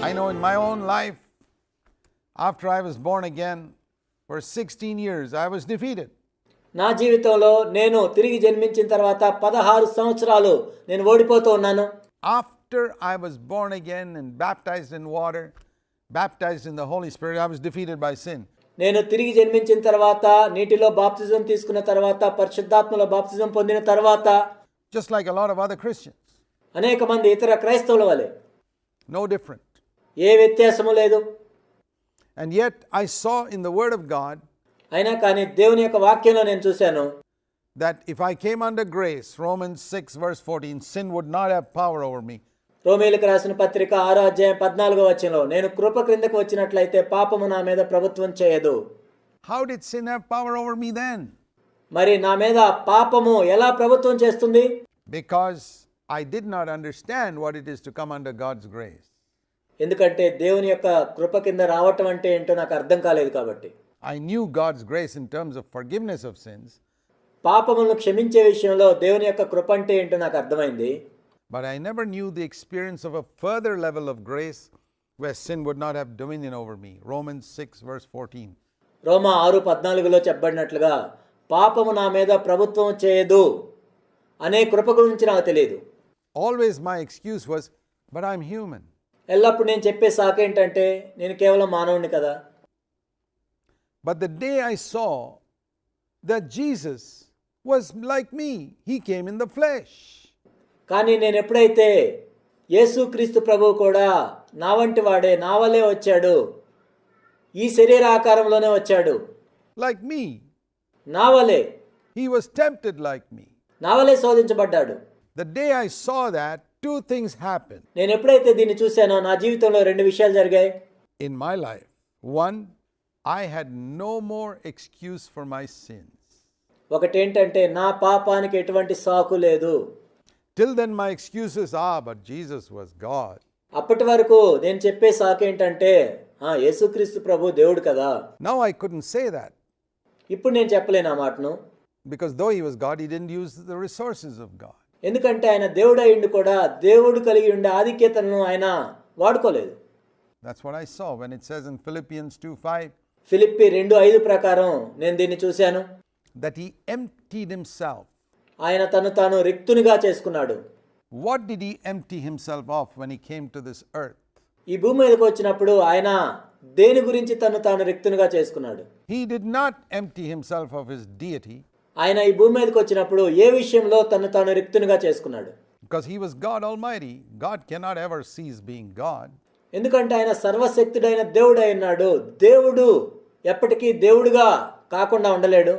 I know in my own life, after I was born again, for 16 years, I was defeated. నా జీవితంలో నేను తిరిగి జన్మించిన తర్వాత 16 సంవత్సరాలు నేను ఓడిపోతూ ఉన్నాను. After I was born again and baptized in water, baptized in the Holy Spirit, I was defeated by sin. నేను తిరిగి జన్మించిన తర్వాత నీటిలో బాప్తిజం తీసుకున్న తర్వాత పరిశుద్ధాత్మలో బాప్తిజం పొందిన తర్వాత Just like a lot of other Christians. అనేక మంది ఇతర క్రైస్తవుల వలె No different. ఏ వ్యత్యాసము లేదు. And yet I saw in the Word of God అయినా కానీ దేవుని యొక్క వాక్యంలో నేను చూశాను that if I came under grace, Romans 6 verse 14, sin would not have power over me. రోమీయులకు రాసిన పత్రిక 6వ అధ్యాయం 14వ వచనంలో నేను కృప క్రిందకు వచ్చినట్లయితే పాపము నా మీద ప్రభుత్వం చేయదు. How did sin have power over me then? మరి నా మీద పాపము ఎలా ప్రభుత్వం చేస్తుంది? Because I did not understand what it is to come under God's grace. ఎందుకంటే దేవుని యొక్క కృప కింద రావటం అంటే ఏంటో నాకు అర్థం కాలేదు కాబట్టి. I knew God's grace in terms of forgiveness of sins. పాపములను క్షమించే విషయంలో దేవుని యొక్క కృప అంటే ఏంటో నాకు అర్థమైంది. But I never knew the experience of a further level of grace where sin would not have dominion over me. Romans 6 verse 14. రోమా 6:14లో చెప్పబడినట్లుగా పాపము నా మీద ప్రభుత్వం చేయదు అనే కృప గురించి నాకు తెలియదు. Always my excuse was, but I'm human. ఎల్లప్పుడు నేను చెప్పే సాకు ఏంటంటే నేను కేవలం మానవుడిని కదా. But the day I saw that Jesus was like me, he came in the flesh. కానీ నేను ఎప్పుడైతే యేసుక్రీస్తు ప్రభువు కూడా నా వంటి వాడే, నా వలే వచ్చాడు, ఈ శరీర ఆకారంలోనే వచ్చాడు, Like me. నా వలే, He was tempted like me. నా వలే శోధించబడ్డాడు. The day I saw that, two things happened నేను ఎప్పుడైతే దీన్ని చూశానో నా జీవితంలో 2 విషయాలు జరిగాయి. in my life. One, I had no more excuse for my sins. ఒకటేంటంటే నా పాపానికి ఎటువంటి సాకు లేదు. Till then my excuses are, but Jesus was God. అప్పటి వరకు నేను చెప్పే సాకు ఏంటంటే యేసుక్రీస్తు ప్రభు దేవుడు కదా. Now I couldn't say that. ఇప్పుడు నేను చెప్పలేను ఆ మాటను. Because though he was God, he didn't use the resources of God. ఎందుకంటే ఆయన దేవుడు అయ్యుండి కూడా దేవుడు కలిగి ఉండే ఆధిక్యతను ఆయన వాడుకోలేదు. That's what I saw when it says in Philippians 2:5 Philippi 2:5 ప్రకారం నేను దీన్ని చూశాను. that he emptied himself. ఆయన తను తాను రిక్తునిగా చేసుకున్నాడు. What did he empty himself of when he came to this earth? ఈ భూమి మీదకి వచ్చినప్పుడు ఆయన దేని గురించి తను తాను రిక్తునిగా చేసుకున్నాడు? He did not empty himself of his deity. ఆయన ఈ భూమి మీదకి వచ్చినప్పుడు ఏ విషయంలో తను తాను రిక్తునిగా చేసుకున్నాడు? Because he was God Almighty. God cannot ever cease being God. ఎందుకంటే ఆయన సర్వశక్తుడైన దేవుడు అయి ఉన్నాడు. దేవుడు ఎప్పటికీ దేవుడుగా కాకుండా ఉండలేడు.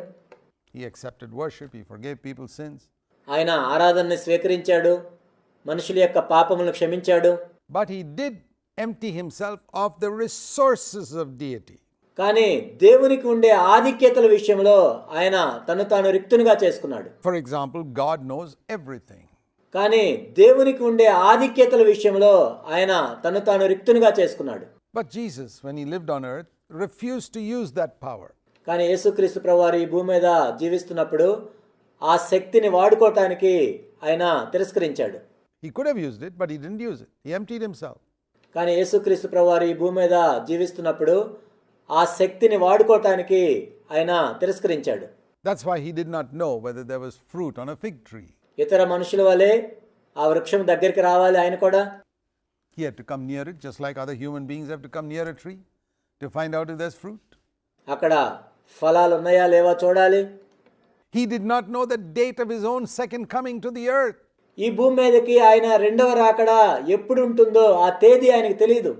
He accepted worship. He forgave people's sins. ఆయన ఆరాధనని స్వీకరించాడు, మనుషుల యొక్క పాపములను క్షమించాడు. But he did empty himself of the resources of deity. కానీ దేవునికి ఉండే ఆధిక్యతల విషయంలో ఆయన తను తాను రిక్తునిగా చేసుకున్నాడు. For example, God knows everything. కానీ దేవునికి ఉండే ఆధిక్యతల విషయంలో ఆయన తను తాను రిక్తునిగా చేసుకున్నాడు. But Jesus, when he lived on earth, refused to use that power. కానీ యేసుక్రీస్తు ప్రభువారు ఈ భూమి మీద జీవిస్తున్నప్పుడు ఆ శక్తిని వాడుకోవటానికి ఆయన తిరస్కరించాడు. He could have used it, but he didn't use it. He emptied himself. కానీ యేసుక్రీస్తు ప్రభువారు ఈ భూమి మీద జీవిస్తున్నప్పుడు ఆ శక్తిని వాడుకోవటానికి ఆయన తిరస్కరించాడు. That's why he did not know whether there was fruit on a fig tree. ఇతర మనుషుల వలె ఆ వృక్షం దగ్గరికి రావాలి ఆయన కూడా. He had to come near it, just like other human beings have to come near a tree to find out if there's fruit. అక్కడ ఫలాలు ఉన్నాయా లేవా చూడాలి. He did not know the date of his own second coming to the earth. ఈ భూమి మీదకి ఆయన రెండవ రాకడ ఎప్పుడు ఉంటుందో ఆ తేదీ ఆయనకు తెలియదు.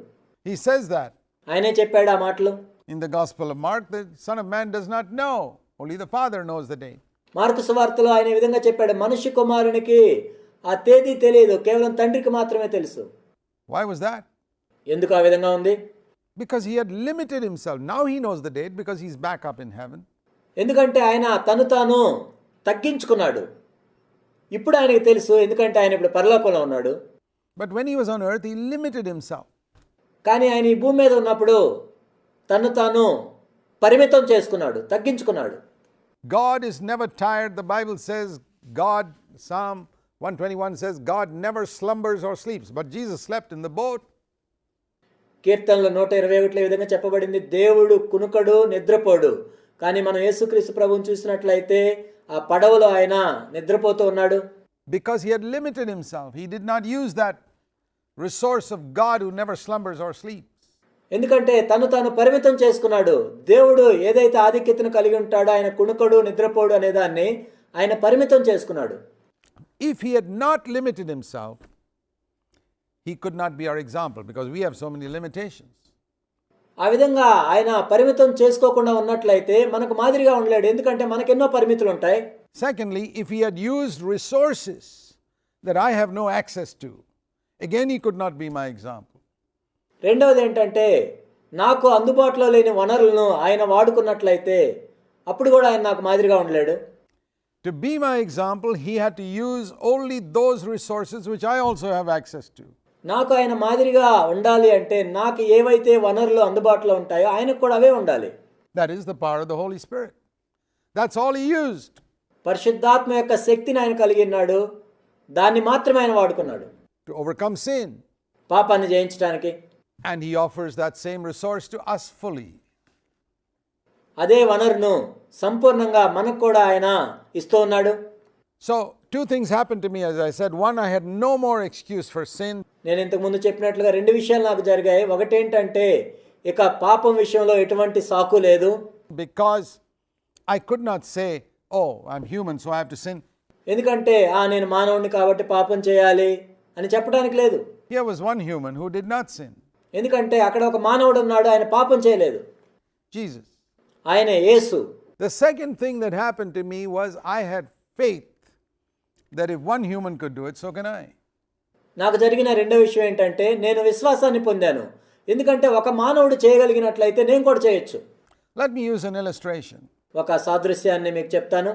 He says that. ఆయనే చెప్పాడు ఆ మాటలు. In the Gospel of Mark, the Son of Man does not know. Only the Father knows the date. Mark సువార్తలో ఆయన ఈ విధంగా చెప్పాడు, మనిషి కుమారునికి ఆ తేదీ తెలియదు, కేవలం తండ్రికి మాత్రమే తెలుసు. Why was that? ఎందుకు ఆ విధంగా ఉంది? Because he had limited himself. Now he knows the date because he's back up in heaven. ఎందుకంటే ఆయన తను తాను తగ్గించుకున్నాడు. ఇప్పుడు ఆయనకు తెలుసు, ఎందుకంటే ఆయన ఇప్పుడు పరలోకంలో ఉన్నాడు. But when he was on earth, he limited himself. కానీ ఆయన ఈ భూమి మీద ఉన్నప్పుడు తను తాను పరిమితం చేసుకున్నాడు, తగ్గించుకున్నాడు. God is never tired. The Bible says, Psalm 121 says, God never slumbers or sleeps. But Jesus slept in the boat. కీర్తనలో 121 ఈ విధంగా చెప్పబడింది, దేవుడు కునుకడు నిద్రపోడు. కానీ మనం యేసుక్రీస్తు ప్రభువుని చూసినట్లయితే ఆ పడవలో ఆయన నిద్రపోతూ ఉన్నాడు. Because he had limited himself. He did not use that resource of God who never slumbers or sleeps. ఎందుకంటే తను తాను పరిమితం చేసుకున్నాడు. దేవుడు ఏదైతే ఆధిక్యతను కలిగి ఉంటాడో, ఆయన కునుకడు నిద్రపోడు అనే దాన్ని ఆయన పరిమితం చేసుకున్నాడు. If he had not limited himself, he could not be our example because we have so many limitations. ఆ విధంగా ఆయన పరిమితం చేసుకోకుండా ఉన్నట్లయితే మనకు మాదిరిగా ఉండలేడు. ఎందుకంటే మనకెన్నో పరిమితులు ఉంటాయి. Secondly, if he had used resources that I have no access to, again he could not be my example. రెండవది ఏంటంటే, నాకు అందుబాటులో లేని వనరులను ఆయన వాడుకున్నట్లయితే అప్పుడు కూడా ఆయన నాకు మాదిరిగా ఉండలేడు. To be my example, he had to use only those resources which I also have access to. నాకు ఆయన మాదిరిగా ఉండాలి అంటే నాకు ఏవైతే వనరులు అందుబాటులో ఉంటాయో ఆయనకు కూడా అవే ఉండాలి. That is the power of the Holy Spirit. That's all he used. పరిశుద్ధాత్మ యొక్క శక్తిని ఆయన కలిగి ఉన్నాడు. దాన్ని మాత్రమే ఆయన వాడుకున్నాడు To overcome sin. పాపాన్ని జయించడానికి. And he offers that same resource to us fully. అదే వనరును సంపూర్ణంగా మనకు కూడా ఆయన ఇస్తూ ఉన్నాడు. So, two things happened to me, as I said. One, I had no more excuse for sin. నేను ఇంతకు ముందు చెప్పినట్లుగా రెండు విషయాలు నాకు జరిగాయి. ఒకటేంటంటే, ఇక పాపం విషయంలో ఎటువంటి సాకు లేదు. Because I could not say, oh, I'm human, so I have to sin. ఎందుకంటే నేను మానవుడిని కాబట్టి పాపం చేయాలి అని చెప్పడానికి లేదు. Here was one human who did not sin. ఎందుకంటే అక్కడ ఒక మానవుడు ఉన్నాడు, ఆయన పాపం చేయలేదు. Jesus. ఆయనే యేసు. The second thing that happened to me was I had faith that if one human could do it, so can I. నాకు జరిగిన రెండో విషయం ఏంటంటే, నేను విశ్వాసాన్ని పొందాను. ఎందుకంటే ఒక మానవుడు చేయగలిగినట్లయితే నేను కూడా చేయొచ్చు. Let me use an illustration. ఒక సాదృశ్యాన్ని మీకు చెప్తాను.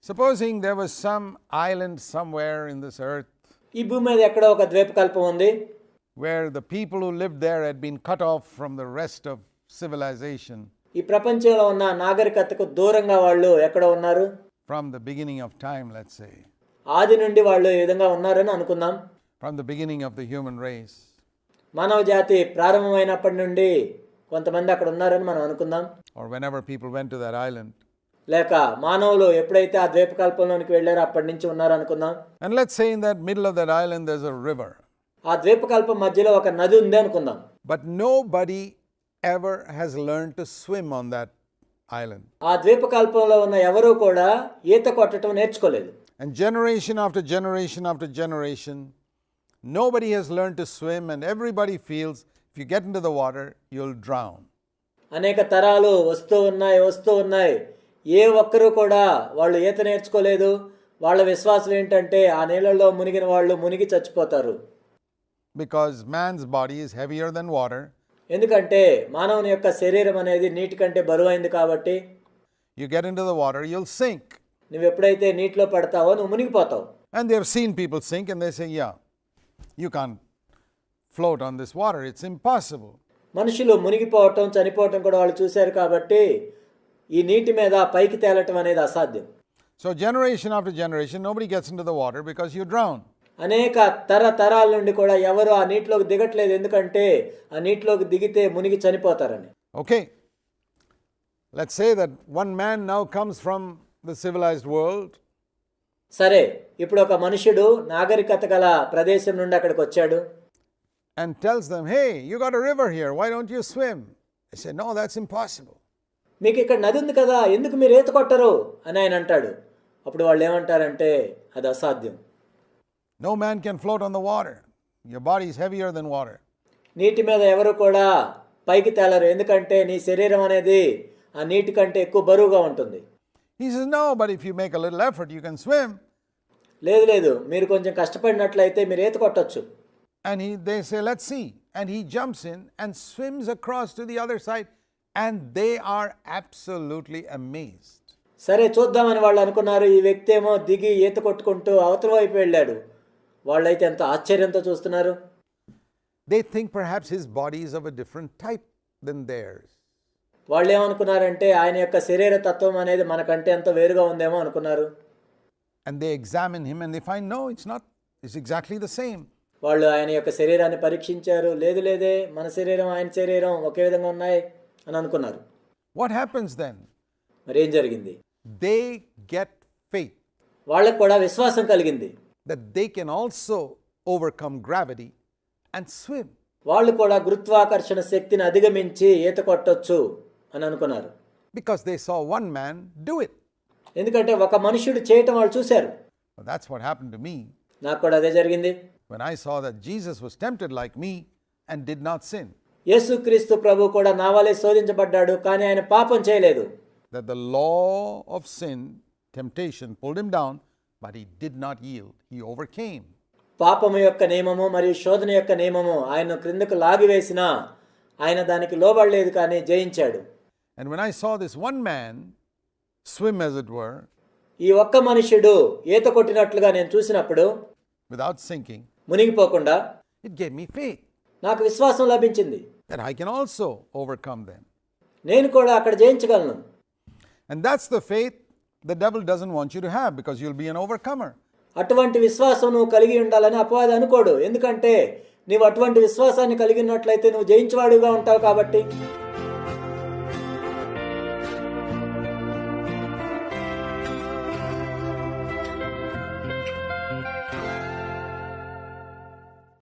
Supposing there was some island somewhere in this earth ఈ భూమి మీద ఎక్కడో ఒక ద్వీపకల్పం ఉంది, where the people who lived there had been cut off from the rest of civilization ఈ ప్రపంచంలో ఉన్న నాగరికతకు దూరంగా వాళ్ళు ఎక్కడ ఉన్నారు. from the beginning of time, let's say. ఆది నుండి వాళ్ళు ఈ విధంగా ఉన్నారని అనుకుందాం. From the beginning of the human race. మానవ జాతి ప్రారంభమైనప్పటి నుండి కొంతమంది అక్కడ ఉన్నారని మనం అనుకుందాం. Or whenever people went to that island. లేక మానవులు ఎప్పుడైతే ఆ ద్వీపకల్పంలోనికి వెళ్ళారో అప్పటి నుంచి ఉన్నారనుకుందాం. And let's say in that middle of that island there's a river. ఆ ద్వీపకల్పం మధ్యలో ఒక నది ఉంది అనుకుందాం. But nobody ever has learned to swim on that island. ఆ ద్వీపకల్పంలో ఉన్న ఎవరూ కూడా ఈత కొట్టడం నేర్చుకోలేదు. And generation after generation after generation, nobody has learned to swim, and everybody feels if you get into the water, you'll drown. అనేక తరాలు వస్తూ ఉన్నాయి. ఏ ఒక్కరూ కూడా వాళ్ళు ఈత నేర్చుకోలేదు. వాళ్ళ విశ్వాసం ఏంటంటే ఆ నీళ్ళలో మునిగిన వాళ్ళు మునిగి చచ్చిపోతారు. Because man's body is heavier than water. ఎందుకంటే మానవుని యొక్క శరీరం అనేది నీటి కంటే బరువైంది కాబట్టి. You get into the water, you'll sink. నువ్వు ఎప్పుడైతే నీటిలో పడతావో నువ్వు మునిగిపోతావు. And they have seen people sink and they say, yeah, you can't float on this water. It's impossible. మనుషులు మునిగిపోవటం చనిపోవటం కూడా వాళ్ళు చూశారు కాబట్టి ఈ నీటి మీద పైకి తేలటం అనేది అసాధ్యం. So generation after generation, nobody gets into the water because you drown. అనేక తరాల నుండి కూడా ఎవరు ఆ నీటిలోకి దిగట్లేదు. ఎందుకంటే ఆ నీటిలోకి దిగితే మునిగి చనిపోతారని. Okay. Let's say that one man now comes from the civilized world. సరే, ఇప్పుడు ఒక మనుషుడు నాగరికత గల ప్రదేశం నుండి అక్కడికి వచ్చాడు. And tells them, hey, you got a river here, why don't you swim? They say, no, that's impossible. మీకు ఇక్కడ నది ఉంది కదా, ఎందుకు మీరు ఈత కొట్టరు అని ఆయన అంటాడు. అప్పుడు వాళ్ళు ఏమంటారంటే అది అసాధ్యం. No man can float on the water. Your body is heavier than water. నీటి మీద ఎవరు కూడా పైకి తేలరు. ఎందుకంటే నీ శరీరం అనేది ఆ నీటి కంటే ఎక్కువ బరువుగా ఉంటుంది. He says, no, but if you make a little effort, you can swim. లేదు, మీరు కొంచెం కష్టపడినట్లయితే మీరు ఈత కొట్టొచ్చు. And they say, let's see. And he jumps in and swims across to the other side. And they are absolutely amazed. సరే చూద్దామని వాళ్ళు అనుకున్నారు. ఈ వ్యక్తి ఏమో దిగి ఈత కొట్టుకుంటూ అవతల వైపు వెళ్ళాడు. వాళ్ళైతే ఎంత ఆశ్చర్యంతో చూస్తున్నారు. They think perhaps his body is of a different type than theirs. వాళ్ళు ఏమనుకున్నారంటే ఆయన యొక్క శరీర తత్వం అనేది మనకంటే ఎంతో వేరుగా ఉందేమో అనుకున్నారు. And they examine him and they find, no, it's not. It's exactly the same. వాళ్ళు ఆయన యొక్క శరీరాన్ని పరీక్షించారు. లేదు లేదే, మన శరీరం ఆయన శరీరం ఒకే విధంగా ఉన్నాయి అని అనుకున్నారు. What happens then? మరి ఏం జరిగింది? They get faith వాళ్ళకు కూడా విశ్వాసం కలిగింది. that they can also overcome gravity and swim. వాళ్ళు కూడా గురుత్వాకర్షణ శక్తిని అధిగమించి ఈత కొట్టొచ్చు అని అనుకున్నారు. Because they saw one man do it. ఎందుకంటే ఒక మనుషుడు చేయటం వాళ్ళు చూశారు. Well, that's what happened to me నాకు కూడా అదే జరిగింది. when I saw that Jesus was tempted like me and did not sin. యేసుక్రీస్తు ప్రభు కూడా నా వలె శోధించబడ్డాడు, కానీ ఆయన పాపం చేయలేదు. That the law of sin, temptation pulled him down, but he did not yield. He overcame. పాపము యొక్క నియమము మరియు శోధన యొక్క నియమము ఆయన క్రిందకు లాగివేసినా ఆయన దానికి లోబడలేదు, కానీ జయించాడు. And when I saw this one man swim, as it were, ఈ ఒక్క మనుష్యుడు ఈత కొట్టినట్లుగా నేను చూసినప్పుడు without sinking, మునిగిపోకుండా it gave me faith నాకు విశ్వాసం లభించింది. that I can also overcome them. నేను కూడా అక్కడ జయించగలను. And that's the faith the devil doesn't want you to have, because you'll be an overcomer. అటువంటి విశ్వాసం నువ్వు కలిగి ఉండాలని అపవాది అనుకోడు. ఎందుకంటే నీవు అటువంటి విశ్వాసాన్ని కలిగి ఉన్నట్లయితే నువ్వు జయించేవాడిగా ఉంటావు కాబట్టి.